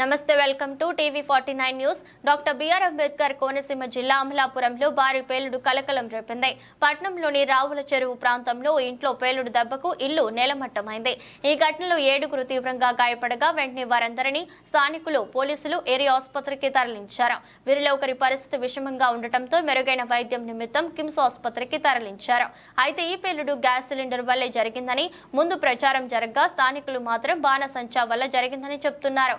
నమస్తే, welcome to టీవీ49 news. Doctor B R Ambedkar Konaseema జిల్లా అమలాపురంలో భారీ పేలుడు కలకలం రేపింది. పట్నంలోని రావుల చెరువు ప్రాంతంలో ఇంట్లో పేలుడు దెబ్బకు ఇల్లు నేలమట్టమైంది. ఈ ఘటనలో 7గురు తీవ్రంగా గాయపడగా వెంటనే వారందరినీ స్థానికులు, పోలీసులు ఏరియా ఆసుపత్రికి తరలించారు. వీరిలో ఒకరి పరిస్థితి విషమంగా ఉండటంతో మెరుగైన వైద్యం నిమిత్తం కిమ్స్ ఆసుపత్రికి తరలించారు. అయితే ఈ పేలుడు గ్యాస్ సిలిండర్ వల్లే జరిగిందని ముందు ప్రచారం జరగగా స్థానికులు మాత్రం బాణసంచా వల్ల జరిగిందని చెబుతున్నారు.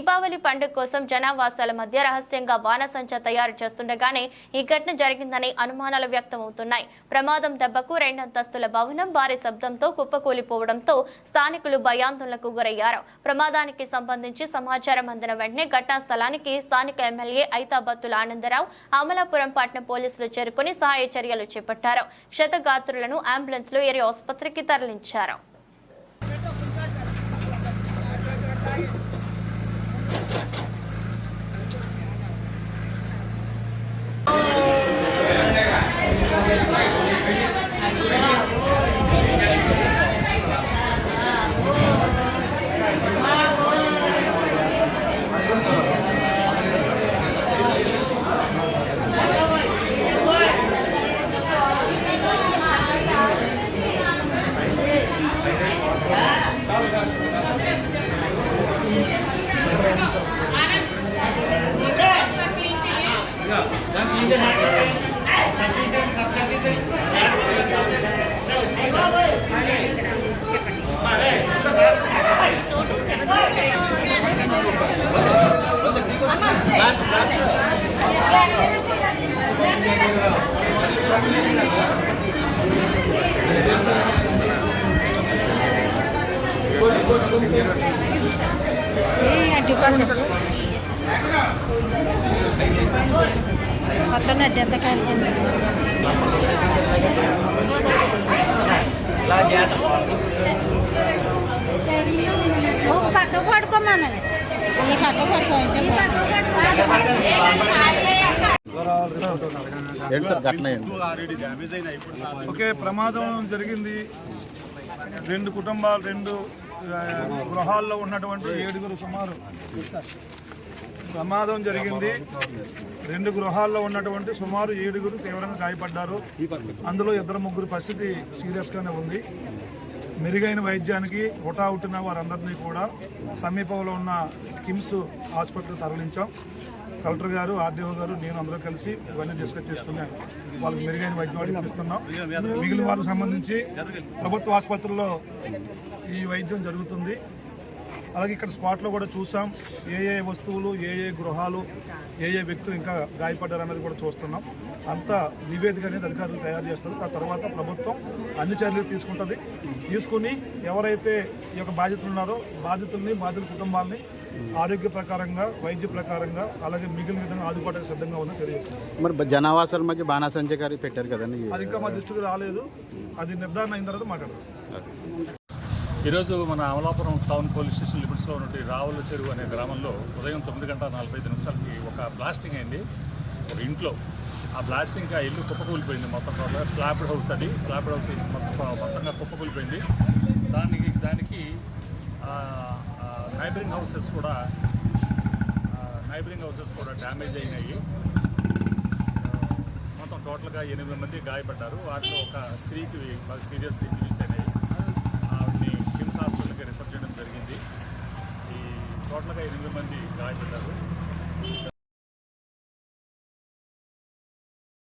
దీపావళి పండుగ కోసం జనావాసాల మధ్య రహస్యంగా బాణసంచా తయారు చేస్తుండగానే ఈ ఘటన జరిగిందని అనుమానాలు వ్యక్తమవుతున్నాయి. ప్రమాదం దెబ్బకు 2 అంతస్తుల భవనం భారీ శబ్దంతో కుప్పకూలిపోవడంతో స్థానికులు భయాందోళనకు గురయ్యారు. ప్రమాదానికి సంబంధించి సమాచారం అందిన వెంటనే ఘటనా స్థలానికి స్థానిక ఎమ్మెల్యే ఐతాబత్తుల ఆనందరావు, అమలాపురం పట్టణ పోలీసులు చేరుకుని సహాయ చర్యలు చేపట్టారు. క్షతగాత్రులను అంబులెన్స్ లో ఏరియా ఆసుపత్రికి తరలించారు. ఓకే, ప్రమాదం జరిగింది. 2 కుటుంబాలు, 2 గృహాల్లో ఉన్నటువంటి 7గురు సుమారు ప్రమాదం జరిగింది. 2 గృహాల్లో ఉన్నటువంటి సుమారు 7గురు తీవ్రంగా గాయపడ్డారు. అందులో 2-3 పరిస్థితి సీరియస్గానే ఉంది. మెరుగైన వైద్యానికి హుటాహుటిన వారందరినీ కూడా సమీపంలో ఉన్న కిమ్స్ హాస్పిటల్ తరలించాం. కలెక్టర్ గారు, ఆర్డీఓ గారు, నేను అందరూ కలిసి ఇవన్నీ డిస్కస్ చేసుకున్నాం. వాళ్ళకి మెరుగైన వైద్యం ఇస్తున్నాం. మిగిలిన వాళ్ళకి సంబంధించి ప్రభుత్వ ఆసుపత్రుల్లో ఈ వైద్యం జరుగుతుంది. అలాగే ఇక్కడ స్పాట్లో కూడా చూసాం ఏ వస్తువులు, ఏ గృహాలు, ఏ వ్యక్తులు ఇంకా గాయపడ్డారు అన్నది కూడా చూస్తున్నాం. అంతా నివేదిక అనేది అధికారులు తయారు చేస్తారు. ఆ తర్వాత ప్రభుత్వం అన్ని చర్యలు తీసుకుని ఎవరైతే ఈ యొక్క బాధితులు ఉన్నారో బాధితుల్ని, బాధితుల కుటుంబాలని ఆరోగ్య ప్రకారంగా, వైద్య ప్రకారంగా, అలాగే మిగిలిన విధంగా ఆదుకోవడానికి సిద్ధంగా ఉందని తెలియజేస్తుంది. మరి జనావాసాల మధ్య బాణసంచా పెట్టారు కదండి, అది ఇంకా మా దృష్టికి రాలేదు. అది నిర్ధారణ అయిన తర్వాత మాట్లాడదాం. ఈరోజు మన అమలాపురం టౌన్ పోలీస్ స్టేషన్ లిమిట్స్లో ఉన్నటువంటి రావుల చెరువు అనే గ్రామంలో ఉదయం 9:45 ఒక బ్లాస్టింగ్ అయింది ఒక ఇంట్లో. ఆ బ్లాస్టింగ్కి ఆ ఇల్లు కుప్పకూలిపోయింది. మొత్తం స్లాబ్డ్ హౌస్, అది స్లాబ్డ్ హౌస్ మొత్తంగా కుప్పకూలిపోయింది. దానికి నైబరింగ్ హౌసెస్ కూడా డ్యామేజ్ అయినాయి. మొత్తం టోటల్గా 8 మంది గాయపడ్డారు. వాటిలో ఒక స్త్రీకి సీరియస్ ఇంజరీస్ అయినాయి. ఆవిడని కిమ్స్ హాస్పిటల్కి రిఫర్ చేయడం జరిగింది. ఈ టోటల్గా 8 మంది గాయపడ్డారు.